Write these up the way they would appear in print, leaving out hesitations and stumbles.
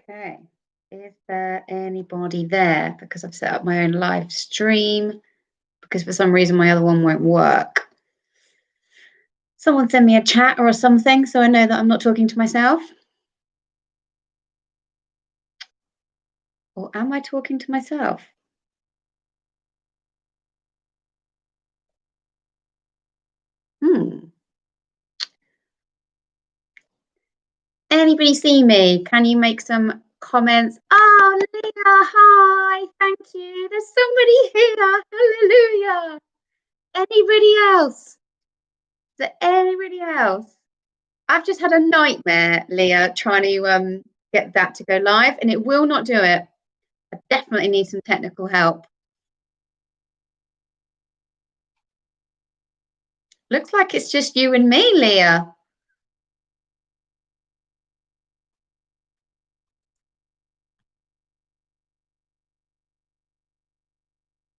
Okay. Is there anybody there? Because I've set up my own live stream because for some reason my other one won't work. Someone send me a chat or something so I know that I'm not talking to myself. Or am I talking to myself? Anybody see me? Can you make some comments? Oh, Leah, hi, thank you. There's somebody here. Hallelujah. Anybody else? Is there anybody else? I've just had a nightmare, Leah, trying to get that to go live, and it will not do it. I definitely need some technical help. Looks like it's just you and me, Leah.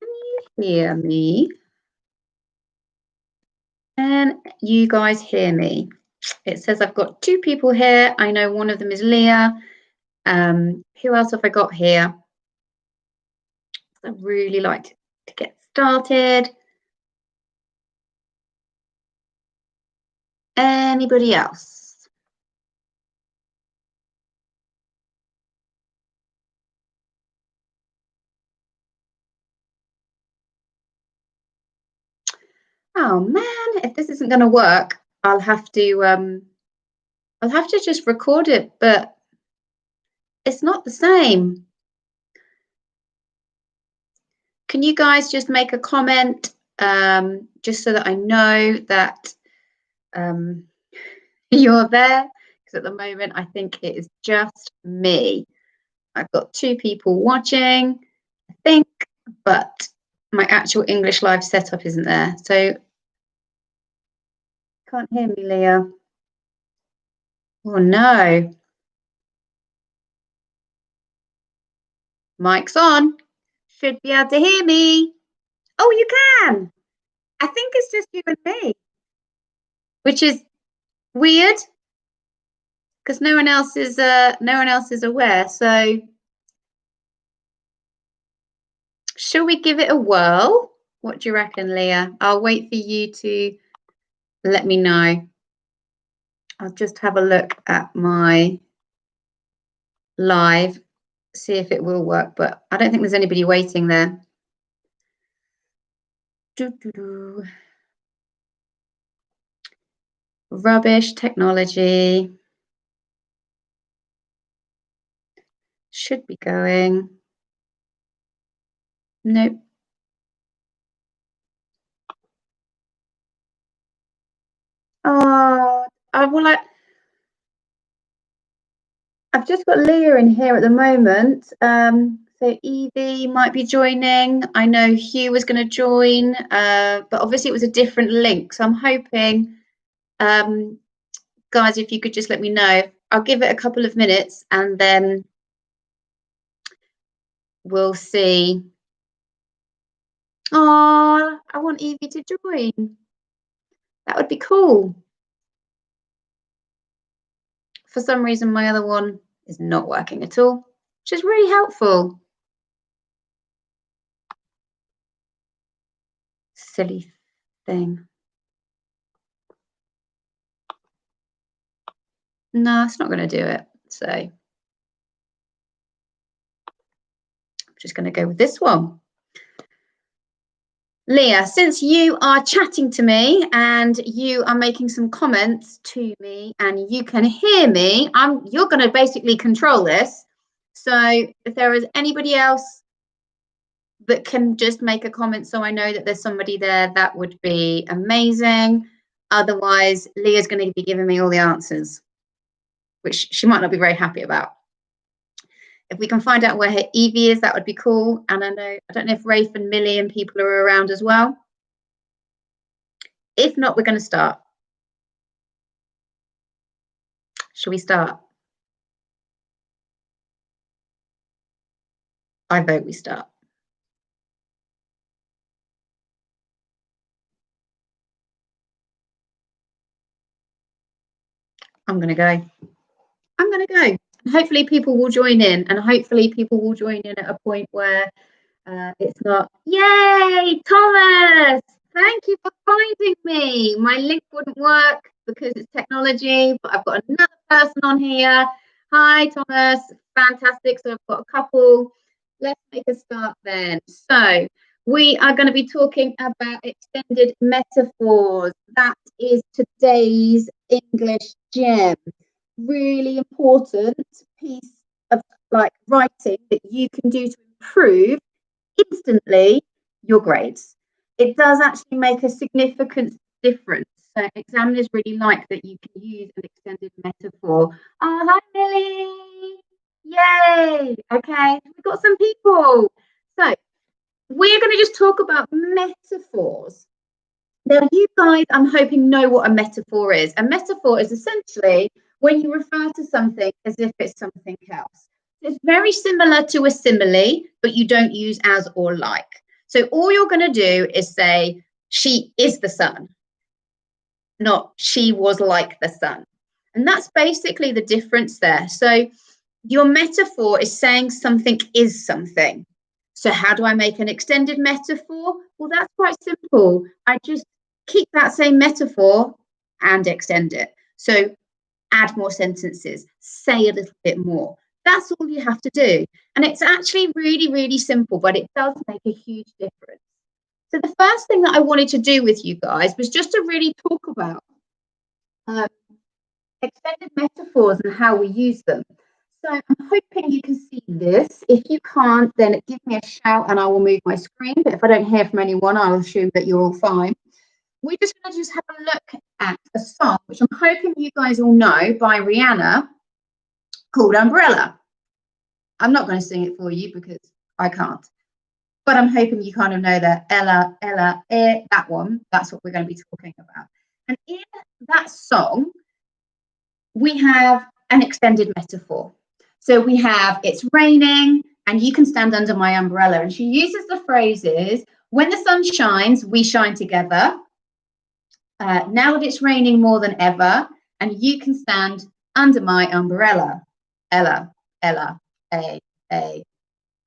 Can you hear me? Can you guys hear me? It says I've got two people here. I know one of them is Leah. Who else have I got here? I'd really like to get started. Anybody else? Oh man, if this isn't going to work, I'll have to just record it, but it's not the same. Can you guys just make a comment, just so that I know that you're there? Because at the moment, I think it is just me. I've got two people watching, I think, but my actual English live setup isn't there. So, can't hear me, Leah. Oh no. Mic's on. Should be able to hear me. Oh, you can. I think it's just you and me, which is weird because no one else is aware. So, shall we give it a whirl? What do you reckon, Leah? I'll wait for you to let me know. I'll just have a look at my live, see if it will work, but I don't think there's anybody waiting there. Rubbish technology. Should be going. Nope. Oh, I've just got Leah in here at the moment. So Evie might be joining. I know Hugh was going to join, but obviously it was a different link. So I'm hoping, guys, if you could just let me know. I'll give it a couple of minutes and then we'll see. Oh, I want Evie to join. That would be cool. For some reason, my other one is not working at all, which is really helpful. Silly thing. No, it's not going to do it. So I'm just going to go with this one. Leah, since you are chatting to me and you are making some comments to me and you can hear me, you're going to basically control this. So if there is anybody else that can just make a comment so I know that there's somebody there, that would be amazing. Otherwise, Leah's going to be giving me all the answers, which she might not be very happy about. If we can find out where her Evie is, that would be cool. And I don't know if Rafe and Millie and people are around as well. If not, we're going to start. Shall we start? I vote we start. I'm going to go. And hopefully people will join in, and hopefully people will join in at a point where it's not, yay, Thomas, thank you for finding me. My link wouldn't work because it's technology, but I've got another person on here. Hi, Thomas, fantastic. So I've got a couple. Let's make a start then. So we are going to be talking about extended metaphors. That is today's English gem. Really important piece of like writing that you can do to improve instantly your grades. It does actually make a significant difference. So examiners really like that you can use an extended metaphor. Oh, hi, Millie. Yay. Okay, we've got some people. So we're going to just talk about metaphors. Now, you guys, I'm hoping, know what a metaphor is. A metaphor is essentially when you refer to something as if it's something else. It's very similar to a simile, but you don't use as or like. So all you're going to do is say, she is the sun, not she was like the sun. And that's basically the difference there. So your metaphor is saying something is something. So how do I make an extended metaphor? Well, that's quite simple. I just keep that same metaphor and extend it. So add more sentences, say a little bit more. That's all you have to do. And it's actually really, really simple, but it does make a huge difference. So the first thing that I wanted to do with you guys was just to really talk about extended metaphors and how we use them. So I'm hoping you can see this. If you can't, then give me a shout and I will move my screen. But if I don't hear from anyone, I'll assume that you're all fine. We're just going to just have a look at a song, which I'm hoping you guys all know, by Rihanna, called Umbrella. I'm not going to sing it for you because I can't. But I'm hoping you kind of know that Ella, that one. That's what we're going to be talking about. And in that song, we have an extended metaphor. So we have, it's raining and you can stand under my umbrella. And she uses the phrases, when the sun shines, we shine together. Now that it's raining more than ever, and you can stand under my umbrella. Ella,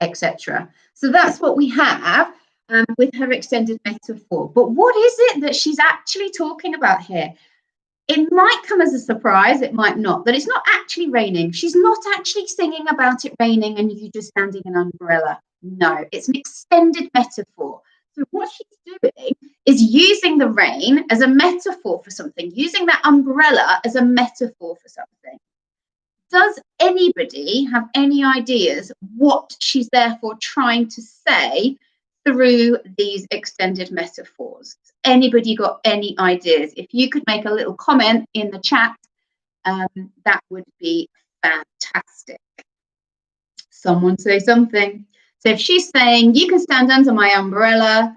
etc. So that's what we have with her extended metaphor. But what is it that she's actually talking about here? It might come as a surprise, it might not, but it's not actually raining. She's not actually singing about it raining and you just standing in an umbrella. No, it's an extended metaphor. So what she's doing is using the rain as a metaphor for something, using that umbrella as a metaphor for something. Does anybody have any ideas what she's therefore trying to say through these extended metaphors? Anybody got any ideas? If you could make a little comment in the chat, that would be fantastic. Someone say something. So if she's saying, you can stand under my umbrella,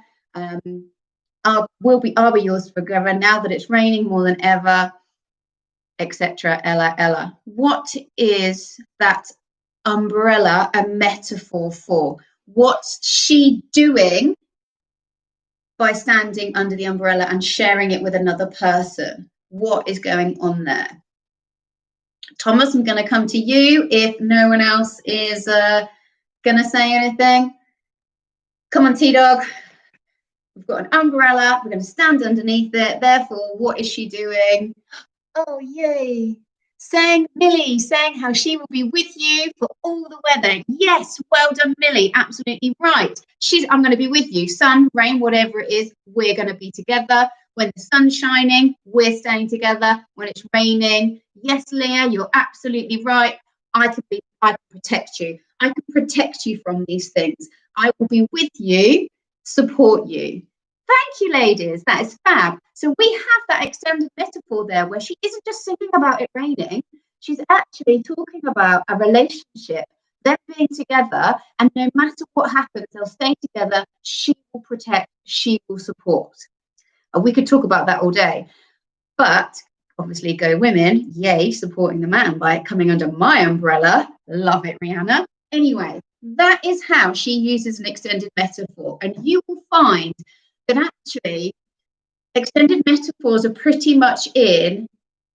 I'll be yours forever now that it's raining more than ever, etc. Ella. What is that umbrella a metaphor for? What's she doing by standing under the umbrella and sharing it with another person? What is going on there? Thomas, I'm going to come to you if no one else is going to say anything. Come on, T-Dog. We've got an umbrella. We're going to stand underneath it. Therefore, what is she doing? Oh, yay. Millie, saying how she will be with you for all the weather. Yes, well done, Millie. Absolutely right. I'm going to be with you. Sun, rain, whatever it is, we're going to be together. When the sun's shining, we're staying together. When it's raining, yes, Leah, you're absolutely right. I can protect you. I can protect you from these things. I will be with you, support you. Thank you, ladies. That is fab. So we have that extended metaphor there where she isn't just singing about it raining. She's actually talking about a relationship, them being together, and no matter what happens, they'll stay together. She will protect, she will support. We could talk about that all day. But obviously, go women, yay, supporting the man by coming under my umbrella. Love it, Rihanna. Anyway, that is how she uses an extended metaphor. And you will find that actually extended metaphors are pretty much in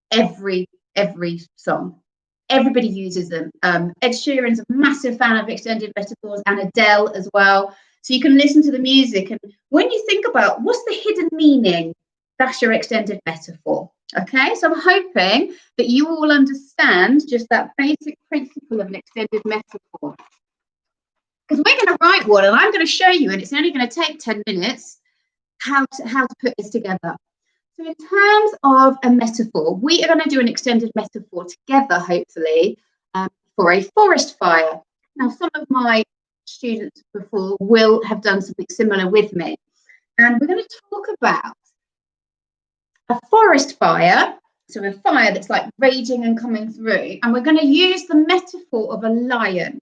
every song. Everybody uses them. Ed Sheeran's a massive fan of extended metaphors, and Adele as well. So you can listen to the music, and when you think about what's the hidden meaning, that's your extended metaphor. Okay, so I'm hoping that you all understand just that basic principle of an extended metaphor. Because we're going to write one, and I'm going to show you, and it's only going to take 10 minutes, how to put this together. So in terms of a metaphor, we are going to do an extended metaphor together, hopefully, for a forest fire. Now, some of my students before will have done something similar with me. And we're going to talk about a forest fire, so a fire that's like raging and coming through. And we're going to use the metaphor of a lion.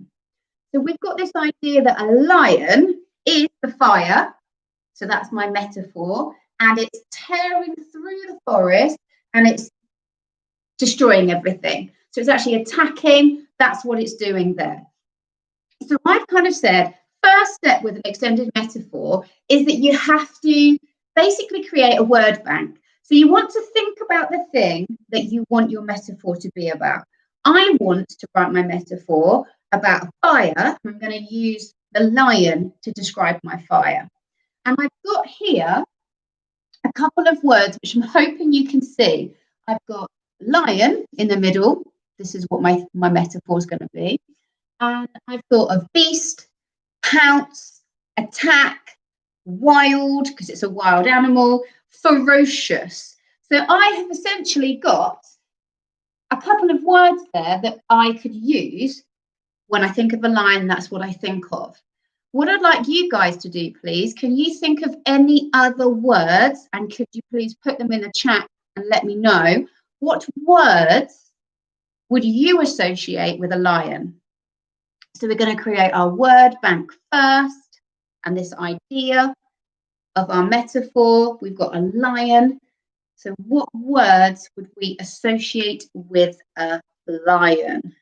So we've got this idea that a lion is the fire. So that's my metaphor. And it's tearing through the forest and it's destroying everything. So it's actually attacking. That's what it's doing there. So I've kind of said, first step with an extended metaphor is that you have to basically create a word bank. So you want to think about the thing that you want your metaphor to be about. I want to write my metaphor about a fire. I'm going to use the lion to describe my fire. And I've got here a couple of words which I'm hoping you can see. I've got lion in the middle. This is what my metaphor is going to be. And I've thought of beast, pounce, attack, wild, because it's a wild animal, ferocious. So I have essentially got a couple of words there that I could use when I think of a lion. That's what I think of. What I'd like you guys to do, please, can you think of any other words, and could you please put them in the chat and let me know what words would you associate with a lion? So we're going to create our word bank first, and this idea of our metaphor. We've got a lion. So what words would we associate with a lion?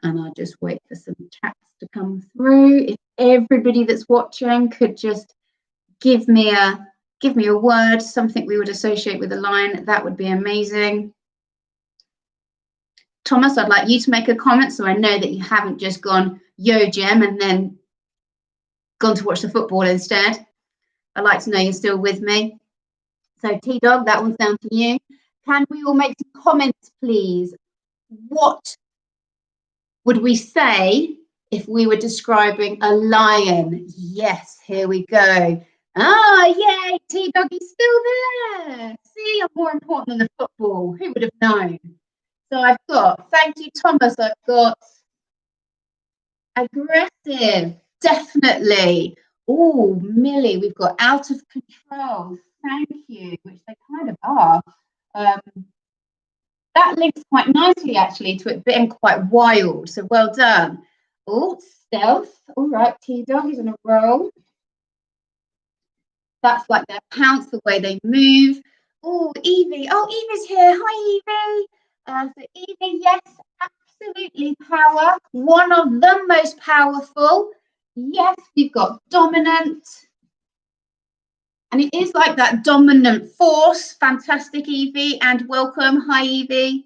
And I'll just wait for some chats to come through. If everybody that's watching could just give me a word, something we would associate with a lion, that would be amazing. Thomas, I'd like you to make a comment so I know that you haven't just gone, yo, Gem, and then gone to watch the football instead. I'd like to know you're still with me. So T-Dog, that one's down to you. Can we all make some comments, please? What would we say if we were describing a lion? Yes, here we go. Ah, yay, T-Dog is still there. See, I'm more important than the football. Who would have known? So I've got, thank you, Thomas. I've got aggressive, definitely. Oh, Millie, we've got out of control. Thank you, which they kind of are. That links quite nicely, actually, to it being quite wild. So well done. Oh, stealth. All right, T-Dog is on a roll. That's like their pounce, the way they move. Oh, Evie. Oh, Evie's here. Hi, Evie. So Evie, yes, absolutely power. One of the most powerful. Yes, we've got dominant. And it is like that dominant force. Fantastic, Evie, and welcome. Hi, Evie.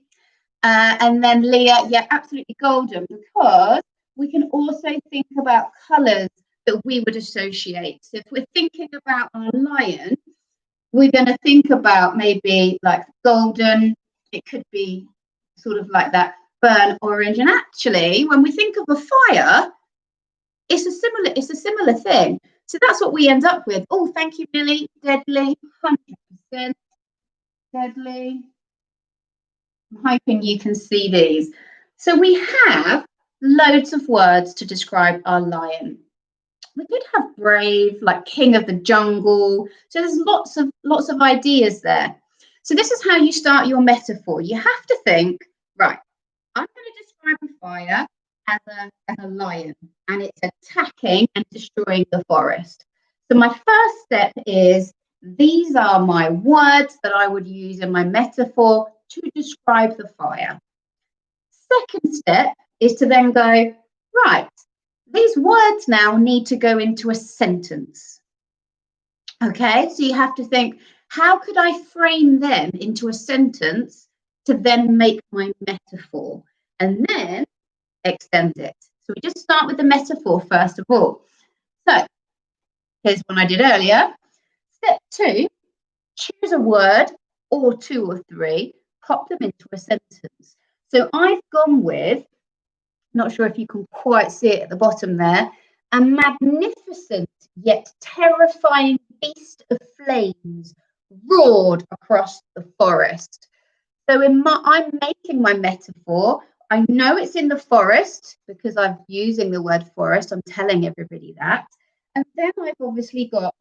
And then Leah, yeah, absolutely golden, because we can also think about colours that we would associate. So if we're thinking about our lion, we're going to think about maybe like golden. It could be sort of like that burnt orange. And actually, when we think of a fire, it's a similar thing. So that's what we end up with. Oh, thank you, Billy. Deadly, 100% deadly. I'm hoping you can see these. So we have loads of words to describe our lion. We could have brave, like king of the jungle. So there's lots of ideas there. So this is how you start your metaphor. You have to think, right, I'm going to describe a fire as a lion, and it's attacking and destroying the forest. So my first step is, these are my words that I would use in my metaphor to describe the fire. Second step is to then go, right, these words now need to go into a sentence. Okay, so you have to think, how could I frame them into a sentence to then make my metaphor? and then extend it. So we just start with the metaphor first of all. So here's one I did earlier. Step 2, choose a word or 2 or 3, pop them into a sentence. So I've gone with, not sure if you can quite see it at the bottom there, a magnificent yet terrifying beast of flames roared across the forest. So I'm making my metaphor. I know it's in the forest because I'm using the word forest. I'm telling everybody that. And then I've obviously got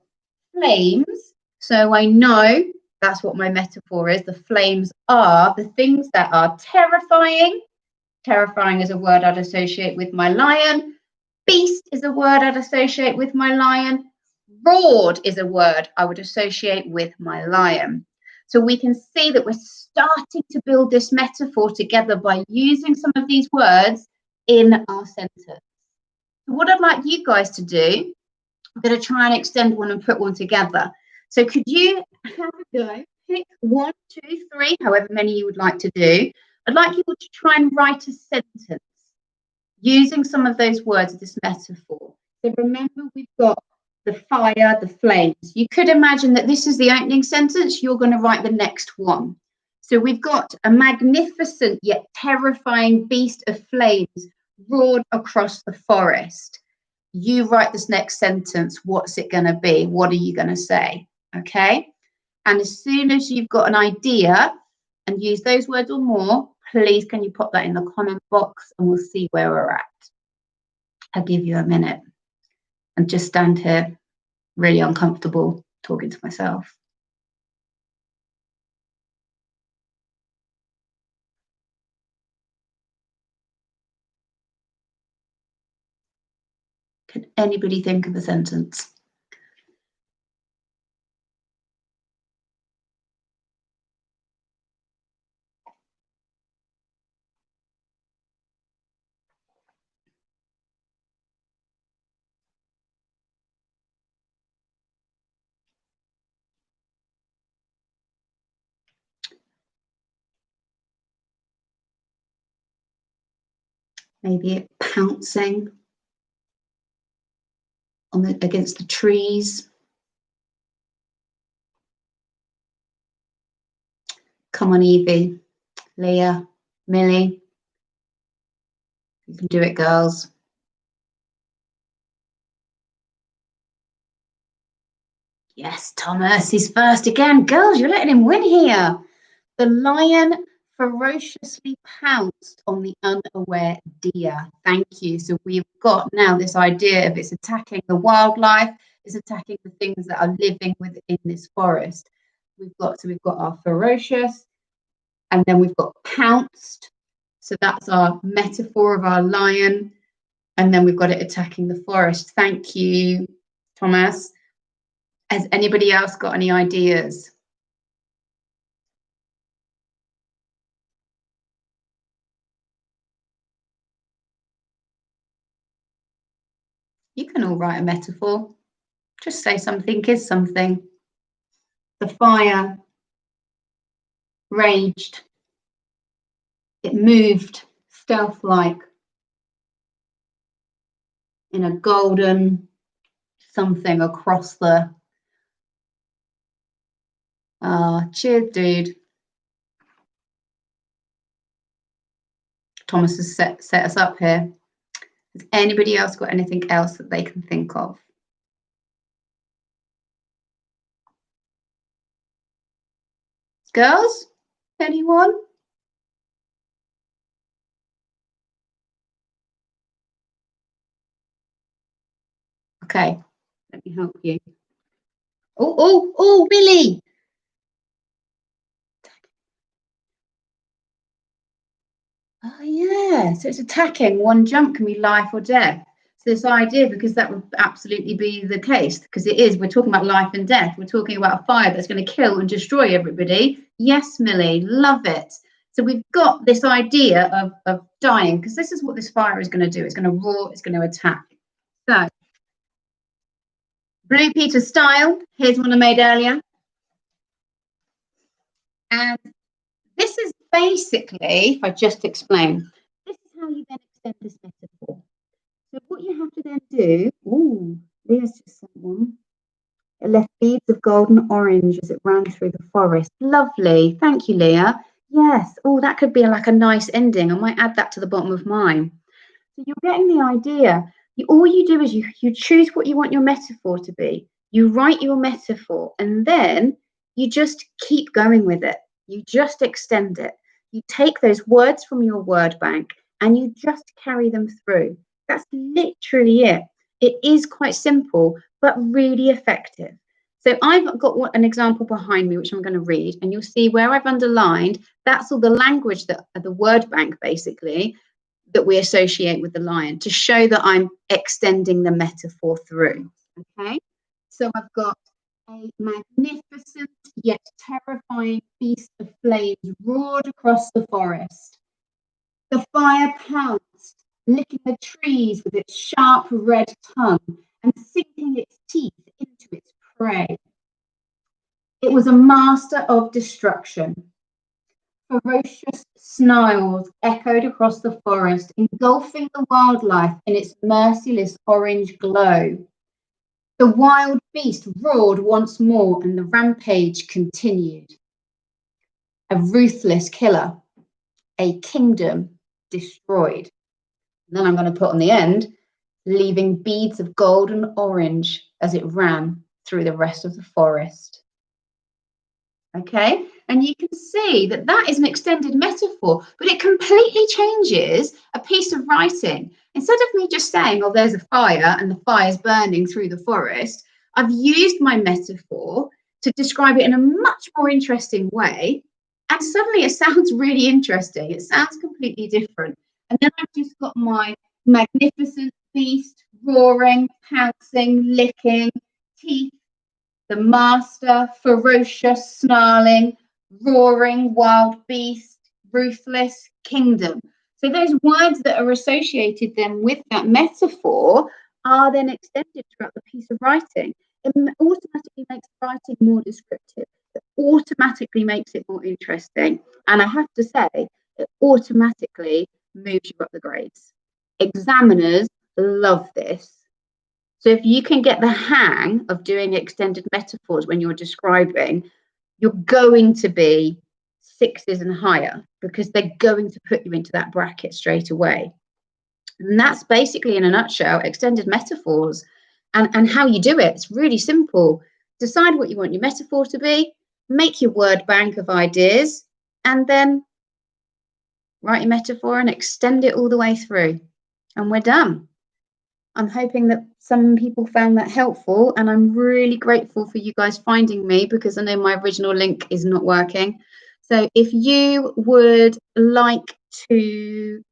flames. So I know that's what my metaphor is. The flames are the things that are terrifying. Terrifying is a word I'd associate with my lion. Beast is a word I'd associate with my lion. Roared is a word I would associate with my lion. So we can see that we're starting to build this metaphor together by using some of these words in our sentence. So what I'd like you guys to do, I'm going to try and extend one and put one together. So could you have a go? Pick 1, 2, 3, however many you would like to do. I'd like you to try and write a sentence using some of those words of this metaphor. So remember, we've got the fire, the flames. You could imagine that this is the opening sentence. You're going to write the next one. So we've got a magnificent yet terrifying beast of flames roared across the forest. You write this next sentence. What's it going to be? What are you going to say? Okay. And as soon as you've got an idea and use those words or more, please can you pop that in the comment box and we'll see where we're at. I'll give you a minute and just stand here really uncomfortable talking to myself. Can anybody think of a sentence? Maybe it pouncing on against the trees. Come on, Evie, Leah, Millie. You can do it, girls. Yes, Thomas, he's first again. Girls, you're letting him win here. The lion ferociously pounced on the unaware deer. Thank you. So we've got now this idea of it's attacking the wildlife, it's attacking the things that are living within this forest. We've got our ferocious, and then we've got pounced. So that's our metaphor of our lion. And then we've got it attacking the forest. Thank you, Thomas. Has anybody else got any ideas? You can all write a metaphor. Just say something is something. The fire raged. It moved stealth-like in a golden something across the... cheers, dude. Thomas has set us up here. Has anybody else got anything else that they can think of? Girls? Anyone? Okay, let me help you. Oh, Billy! Oh, yeah. So it's attacking. One jump can be life or death. So this idea, because that would absolutely be the case, because it is, we're talking about life and death. We're talking about a fire that's going to kill and destroy everybody. Yes, Millie, love it. So we've got this idea of dying, because this is what this fire is going to do. It's going to roar, it's going to attack. So, Blue Peter style, here's one I made earlier. And this is basically, if I just explain, this extend this metaphor. So what you have to then do, Leah's just sent one. It left beads of golden orange as it ran through the forest. Lovely. Thank you, Leah. Yes. Oh, that could be like a nice ending. I might add that to the bottom of mine. So you're getting the idea. All you do is you choose what you want your metaphor to be. You write your metaphor and then you just keep going with it. You just extend it. You take those words from your word bank and you just carry them through. That's literally it. It is quite simple, but really effective. So I've got an example behind me, which I'm going to read, and you'll see where I've underlined, that's all the language that the word bank basically that we associate with the lion to show that I'm extending the metaphor through. Okay, so I've got a magnificent yet terrifying feast of flames roared across the forest. The fire pounced, licking the trees with its sharp red tongue and sinking its teeth into its prey. It was a master of destruction. Ferocious snarls echoed across the forest, engulfing the wildlife in its merciless orange glow. The wild beast roared once more, and the rampage continued. A ruthless killer, a kingdom destroyed. And then I'm going to put on the end, leaving beads of gold and orange as it ran through the rest of the forest. Okay, and you can see that that is an extended metaphor, but it completely changes a piece of writing. Instead of me just saying, oh, there's a fire and the fire's burning through the forest, I've used my metaphor to describe it in a much more interesting way. And suddenly it sounds really interesting. It sounds completely different. And then I've just got my magnificent beast roaring, pouncing, licking, teeth. The master, ferocious, snarling, roaring, wild beast, ruthless, kingdom. So those words that are associated then with that metaphor are then extended throughout the piece of writing. It automatically makes writing more descriptive. It automatically makes it more interesting. And I have to say, it automatically moves you up the grades. Examiners love this. So if you can get the hang of doing extended metaphors when you're describing, you're going to be 6s and higher because they're going to put you into that bracket straight away. And that's basically, in a nutshell, extended metaphors and how you do it. It's really simple. Decide what you want your metaphor to be, make your word bank of ideas, and then write your metaphor and extend it all the way through. And we're done. I'm hoping that some people found that helpful, and I'm really grateful for you guys finding me because I know my original link is not working. So if you would like to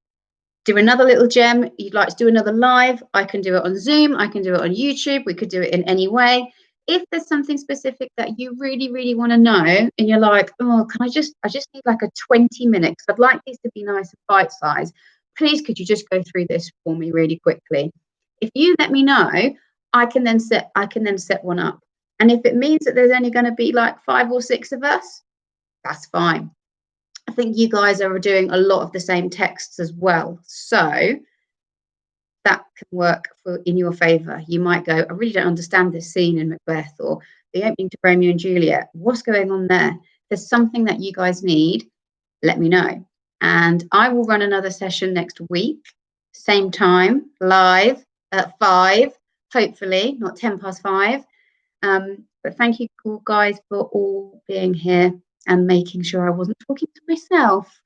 do another little gem, you'd like to do another live, I can do it on Zoom, I can do it on YouTube, we could do it in any way. If there's something specific that you really, really want to know and you're like, oh, I just need like a 20-minute, because I'd like these to be nice and bite-sized, please could you just go through this for me really quickly? If you let me know, I can then set one up. And if it means that there's only going to be like 5 or 6 of us, that's fine. I think you guys are doing a lot of the same texts as well. So that can work in your favour. You might go, I really don't understand this scene in Macbeth or the opening to Romeo and Juliet. What's going on there? If there's something that you guys need, let me know. And I will run another session next week, same time, live at 5, hopefully, not 5:10. But thank you all guys for all being here and making sure I wasn't talking to myself.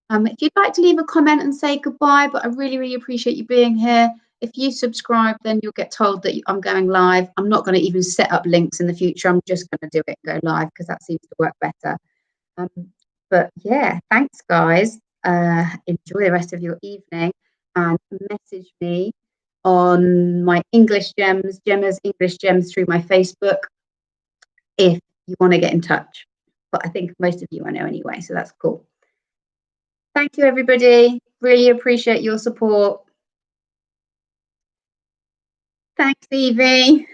If you'd like to leave a comment and say goodbye, but I really, really appreciate you being here. If you subscribe, then you'll get told that I'm going live. I'm not going to even set up links in the future. I'm just going to do it, go live, because that seems to work better. But yeah, thanks guys. Enjoy the rest of your evening and message me on my English Gems, Gemma's English Gems, through my Facebook if you want to get in touch. But I think most of you I know anyway, so that's cool. Thank you, everybody. Really appreciate your support. Thanks, Evie.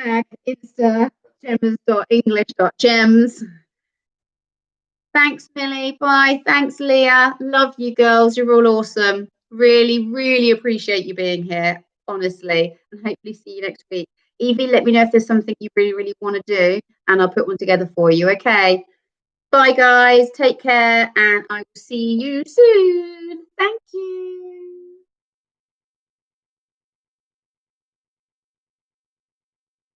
Hashtag Insta Gemmas.english.gems. Thanks, Millie. Bye. Thanks, Leah. Love you girls. You're all awesome. Really, really appreciate you being here, honestly. And hopefully see you next week. Evie, let me know if there's something you really, really want to do, and I'll put one together for you. Okay. Bye, guys. Take care, and I will see you soon.